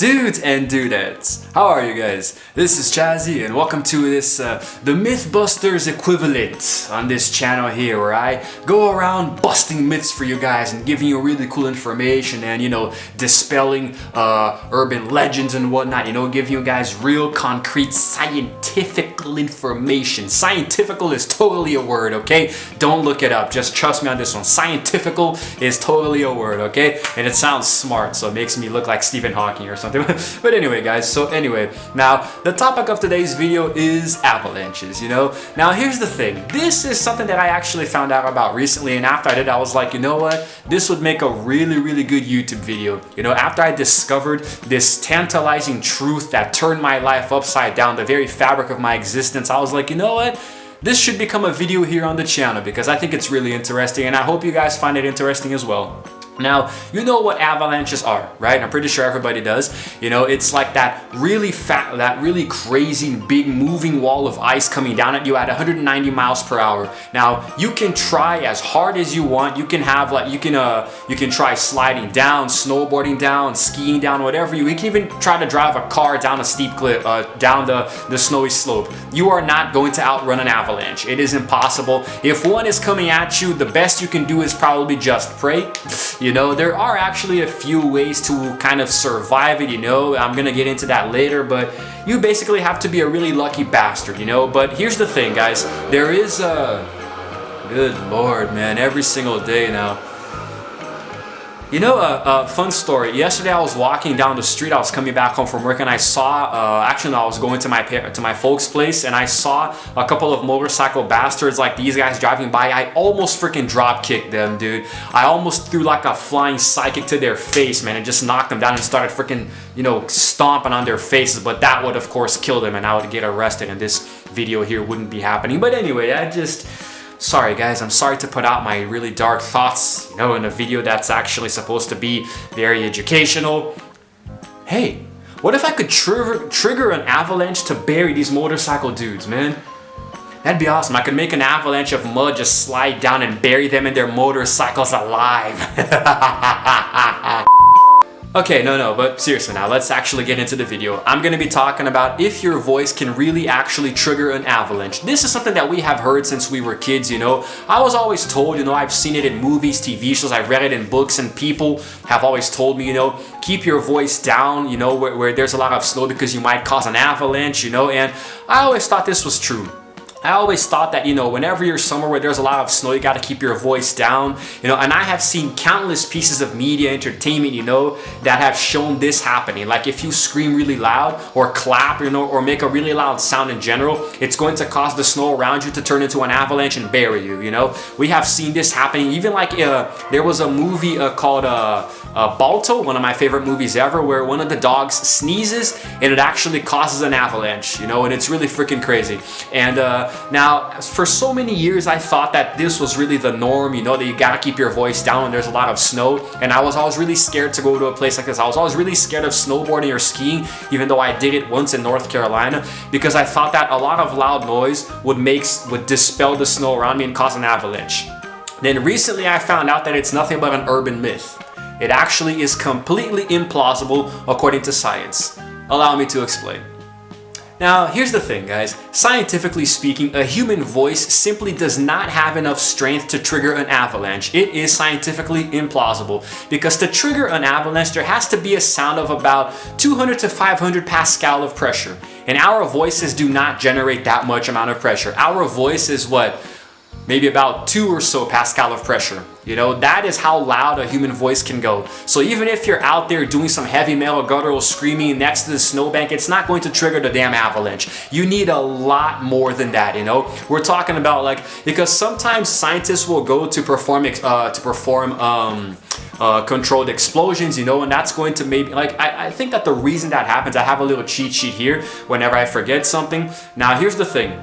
Dudes and dudettes, how are you guys? This is Chazzy and welcome to this, the Mythbusters equivalent on this channel here, where I go around busting myths for you guys and giving you really cool information and, you know, dispelling urban legends and whatnot, you know, giving you guys real concrete scientifical information. Scientifical is totally a word, okay? Don't look it up, just trust me on this one. Scientifical is totally a word, okay? And it sounds smart, so it makes me look like Stephen Hawking or something. But anyway, guys, so anyway, now the topic of today's video is avalanches, you know? Now here's the thing, this is something that I actually found out about recently, and after I did, I was like, you know what? This would make a really good YouTube video. You know, after I discovered this tantalizing truth that turned my life upside down, the very fabric of my existence, I was like, you know what? This should become a video here on the channel because I think it's really interesting, and I hope you guys find it interesting as well. Now, you know what avalanches are, right? I'm pretty sure everybody does. You know, it's like that really fat, that really crazy big moving wall of ice coming down at you at 190 miles per hour. Now, you can try as hard as you want. You can have like, you can try sliding down, snowboarding down, skiing down, whatever. You can even try to drive a car down a steep cliff, down the snowy slope. You are not going to outrun an avalanche. It is impossible. If one is coming at you, the best you can do is probably just pray. You know, there are actually a few ways to kind of survive it, you know. I'm gonna get into that later, but you basically have to be a really lucky bastard, you know. But here's the thing, guys. There is a... Good Lord, man. Every single day now. You know, a fun story. Yesterday I was walking down the street. I was coming back home from work and I saw, actually I was going to my folks' place and I saw a couple of motorcycle bastards like these guys driving by. I almost freaking drop kicked them, dude. I almost threw like a flying psychic to their face, man, and just knocked them down and started freaking, you know, stomping on their faces. But that would of course kill them and I would get arrested and this video here wouldn't be happening. But anyway, sorry guys, I'm sorry to put out my really dark thoughts, you know, in a video that's actually supposed to be very educational. Hey, what if I could trigger an avalanche to bury these motorcycle dudes, man? That'd be awesome. I could make an avalanche of mud just slide down and bury them in their motorcycles alive. Okay, no, but seriously now, let's actually get into the video. I'm gonna be talking about if your voice can really actually trigger an avalanche. This is something that we have heard since we were kids, you know. I was always told, you know, I've seen it in movies, TV shows, I've read it in books, and people have always told me, you know, keep your voice down, you know, where there's a lot of snow because you might cause an avalanche, you know, and I always thought this was true. I always thought that, you know, whenever you're somewhere where there's a lot of snow, you got to keep your voice down, you know, and I have seen countless pieces of media, entertainment, you know, that have shown this happening. Like if you scream really loud or clap, you know, or make a really loud sound in general, it's going to cause the snow around you to turn into an avalanche and bury you, you know. We have seen this happening. Even like there was a movie called Balto, one of my favorite movies ever, where one of the dogs sneezes and it actually causes an avalanche, you know, and it's really freaking crazy. And now, for so many years, I thought that this was really the norm, you know, that you gotta keep your voice down when there's a lot of snow. And I was always really scared to go to a place like this. I was always really scared of snowboarding or skiing, even though I did it once in North Carolina, because I thought that a lot of loud noise would dispel the snow around me and cause an avalanche. Then recently I found out that it's nothing but an urban myth. It actually is completely implausible according to science. Allow me to explain. Now, here's the thing, guys. Scientifically speaking, a human voice simply does not have enough strength to trigger an avalanche. It is scientifically implausible because to trigger an avalanche, there has to be a sound of about 200 to 500 Pascal of pressure. And our voices do not generate that much amount of pressure. Our voice is what? Maybe about 2 or so Pascal of pressure. You know, that is how loud a human voice can go. So even if you're out there doing some heavy metal guttural screaming next to the snowbank, it's not going to trigger the damn avalanche. You need a lot more than that, you know? We're talking about like, because sometimes scientists will go to perform controlled explosions, you know, and that's going to maybe, like, I think that the reason that happens, I have a little cheat sheet here whenever I forget something. Now, here's the thing.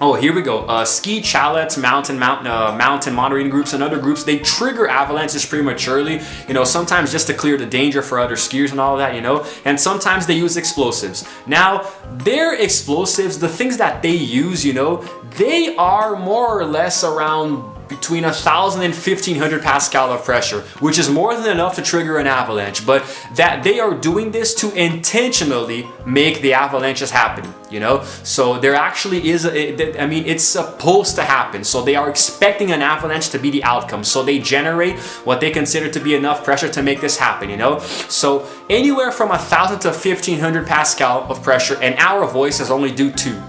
Oh, here we go. Ski chalets, mountain monitoring groups, and other groups, they trigger avalanches prematurely, you know, sometimes just to clear the danger for other skiers and all that, you know, and sometimes they use explosives. Now, their explosives, the things that they use, you know, they are more or less around between 1,000 and 1,500 Pascal of pressure, which is more than enough to trigger an avalanche, but that they are doing this to intentionally make the avalanches happen, you know? So there actually is, I mean, it's supposed to happen. So they are expecting an avalanche to be the outcome. So they generate what they consider to be enough pressure to make this happen, you know? So anywhere from 1,000 to 1,500 Pascal of pressure, and our voices only do 2.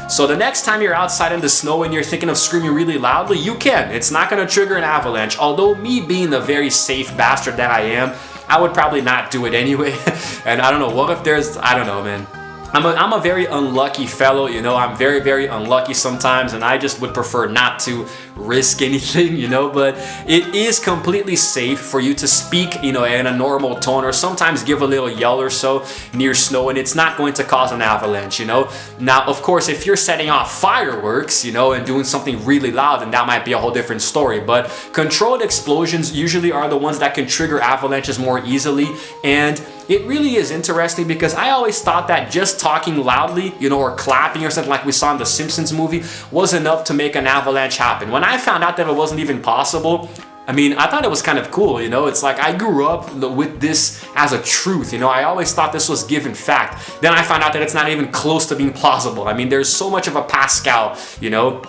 So the next time you're outside in the snow and you're thinking of screaming really loudly, you can. It's not going to trigger an avalanche. Although me being the very safe bastard that I am, I would probably not do it anyway. And I don't know, what if there's, I don't know, man. I'm a very unlucky fellow, you know, I'm very, very unlucky sometimes, and I just would prefer not to risk anything, you know, but it is completely safe for you to speak, you know, in a normal tone, or sometimes give a little yell or so near snow, and it's not going to cause an avalanche, you know. Now, of course, if you're setting off fireworks, you know, and doing something really loud, then that might be a whole different story, but controlled explosions usually are the ones that can trigger avalanches more easily. And it really is interesting because I always thought that just talking loudly, you know, or clapping or something like we saw in the Simpsons movie was enough to make an avalanche happen. When I found out that it wasn't even possible, I mean, I thought it was kind of cool, you know. It's like I grew up with this as a truth, you know. I always thought this was given fact. Then I found out that it's not even close to being plausible. I mean, there's so much of a Pascal, you know.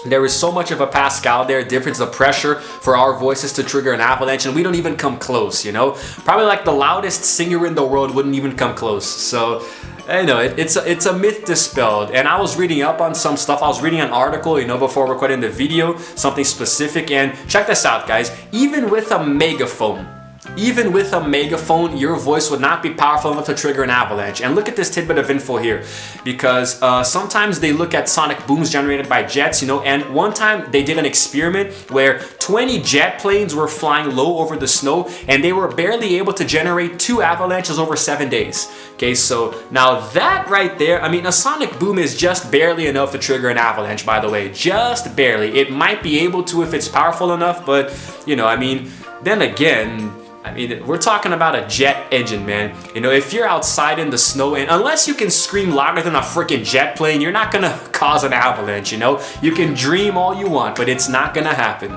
There is so much of a Pascal there, difference of pressure for our voices to trigger an avalanche, and we don't even come close, you know? Probably like the loudest singer in the world wouldn't even come close. So, I know, it's a myth dispelled. And I was reading up on some stuff. I was reading an article, you know, before recording the video, something specific, and check this out, guys. Even with a megaphone, your voice would not be powerful enough to trigger an avalanche. And look at this tidbit of info here, because sometimes they look at sonic booms generated by jets, you know, and one time they did an experiment where 20 jet planes were flying low over the snow, and they were barely able to generate 2 avalanches over 7 days. Okay, so now that right there, I mean, a sonic boom is just barely enough to trigger an avalanche, by the way, just barely. It might be able to if it's powerful enough, but, you know, I mean, then again, I mean, we're talking about a jet engine, man. You know, if you're outside in the snow, and unless you can scream louder than a freaking jet plane, you're not gonna cause an avalanche, you know? You can dream all you want, but it's not gonna happen.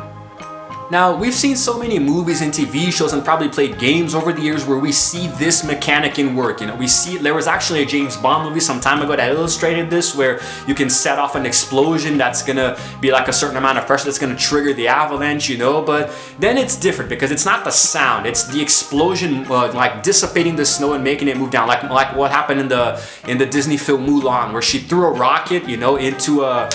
Now, we've seen so many movies and TV shows and probably played games over the years where we see this mechanic in work. You know, we see, there was actually a James Bond movie some time ago that illustrated this, where you can set off an explosion that's gonna be like a certain amount of pressure that's gonna trigger the avalanche, you know, but then it's different because it's not the sound, it's the explosion, like dissipating the snow and making it move down, like what happened in the Disney film Mulan, where she threw a rocket, you know, into a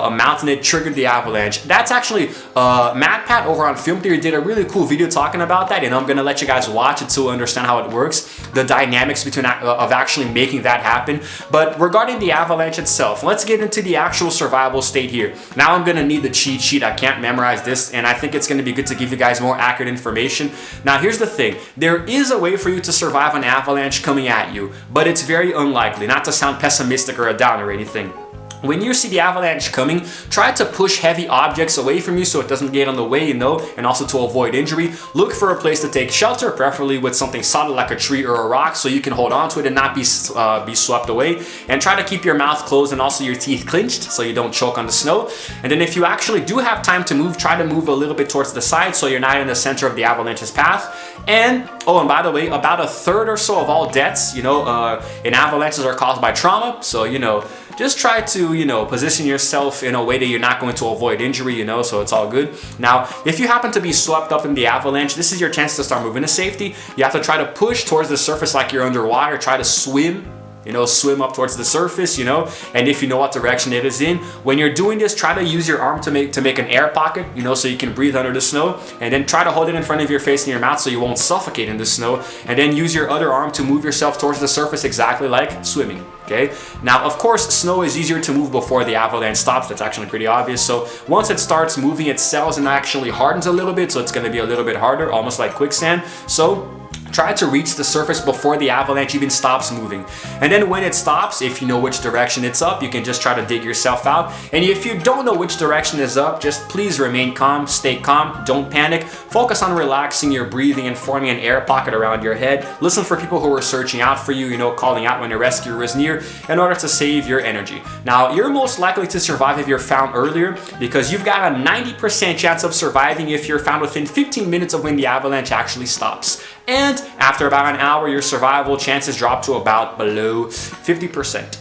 mountain, it triggered the avalanche. That's actually MatPat over on Film Theory did a really cool video talking about that, and I'm gonna let you guys watch it to understand how it works, the dynamics between of actually making that happen. But regarding the avalanche itself, let's get into the actual survival state here. Now I'm gonna need the cheat sheet. I can't memorize this, and I think it's gonna be good to give you guys more accurate information. Now here's the thing, there is a way for you to survive an avalanche coming at you, but it's very unlikely, not to sound pessimistic or a downer or anything. When you see the avalanche coming, try to push heavy objects away from you so it doesn't get on the way, you know, and also to avoid injury. Look for a place to take shelter, preferably with something solid like a tree or a rock, so you can hold on to it and not be swept away. And try to keep your mouth closed and also your teeth clenched so you don't choke on the snow. And then if you actually do have time to move, try to move a little bit towards the side so you're not in the center of the avalanche's path. And, oh, and by the way, about 1/3 or so of all deaths, you know, in avalanches are caused by trauma. So, you know, just try to, you know, position yourself in a way that you're not going to avoid injury, you know, so it's all good. Now, if you happen to be swept up in the avalanche, this is your chance to start moving to safety. You have to try to push towards the surface like you're underwater. Try to swim, you know, swim up towards the surface, you know, and if you know what direction it is in. When you're doing this, try to use your arm to make an air pocket, you know, so you can breathe under the snow, and then try to hold it in front of your face and your mouth so you won't suffocate in the snow, and then use your other arm to move yourself towards the surface exactly like swimming, okay? Now, of course, snow is easier to move before the avalanche stops. That's actually pretty obvious. So once it starts moving, it settles and actually hardens a little bit, so it's going to be a little bit harder, almost like quicksand. So try to reach the surface before the avalanche even stops moving. And then when it stops, if you know which direction it's up, you can just try to dig yourself out. And if you don't know which direction is up, just please remain calm, stay calm, don't panic. Focus on relaxing your breathing and forming an air pocket around your head. Listen for people who are searching out for you, calling out when a rescuer is near in order to save your energy. Now, you're most likely to survive if you're found earlier because you've got a 90% chance of surviving if you're found within 15 minutes of when the avalanche actually stops. And after about an hour, your survival chances drop to about below 50%.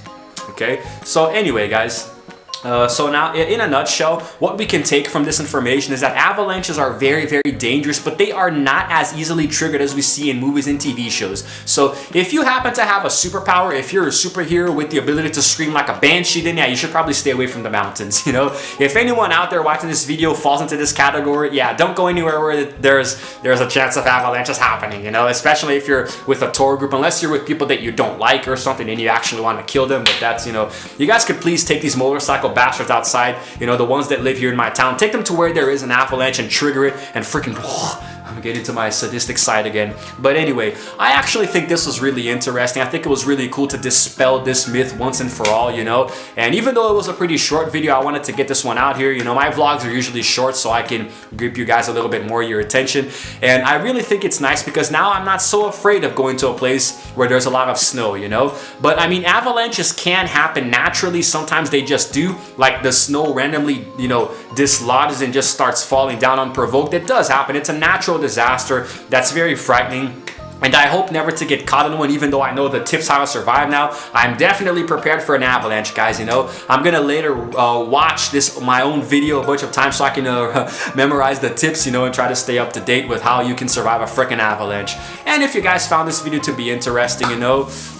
Okay, so anyway, guys. So now, in a nutshell, what we can take from this information is that avalanches are very, very dangerous, but they are not as easily triggered as we see in movies and TV shows. So if you happen to have a superpower, if you're a superhero with the ability to scream like a banshee, then yeah, you should probably stay away from the mountains, If anyone out there watching this video falls into this category, yeah, don't go anywhere where there's a chance of avalanches happening, Especially if you're with a tour group, unless you're with people that you don't like or something and you actually want to kill them, but that's, you guys could please take these motorcycle bastards outside, the ones that live here in my town, take them to where there is an avalanche and trigger it and freaking I'm getting into my sadistic side again. But anyway, I actually think this was really interesting. I think it was really cool to dispel this myth once and for all, And even though it was a pretty short video, I wanted to get this one out here. My vlogs are usually short so I can grip you guys a little bit more of your attention. And I really think it's nice because now I'm not so afraid of going to a place where there's a lot of snow, But I mean, avalanches can happen naturally. Sometimes they just do, like the snow randomly, dislodges and just starts falling down unprovoked. It does happen. It's a natural disaster that's very frightening. And I hope never to get caught in one, even though I know the tips how to survive now. I'm definitely prepared for an avalanche, guys, I'm gonna later watch my own video a bunch of times so I can memorize the tips, and try to stay up to date with how you can survive a freaking avalanche. And if you guys found this video to be interesting,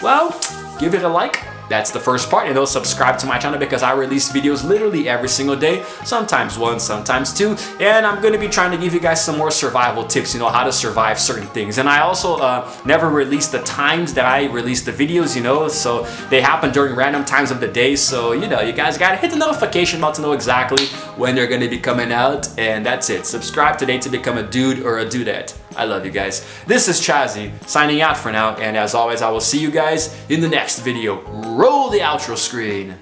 well, give it a like. That's the first part, subscribe to my channel because I release videos literally every single day, sometimes one, sometimes two, and I'm going to be trying to give you guys some more survival tips, how to survive certain things. And I also never release the times that I release the videos, so they happen during random times of the day, so you guys gotta hit the notification bell to know exactly when they're going to be coming out, and that's it. Subscribe today to become a dude or a dudette. I love you guys. This is Chazzy, signing out for now, and as always, I will see you guys in the next video. Roll the outro screen.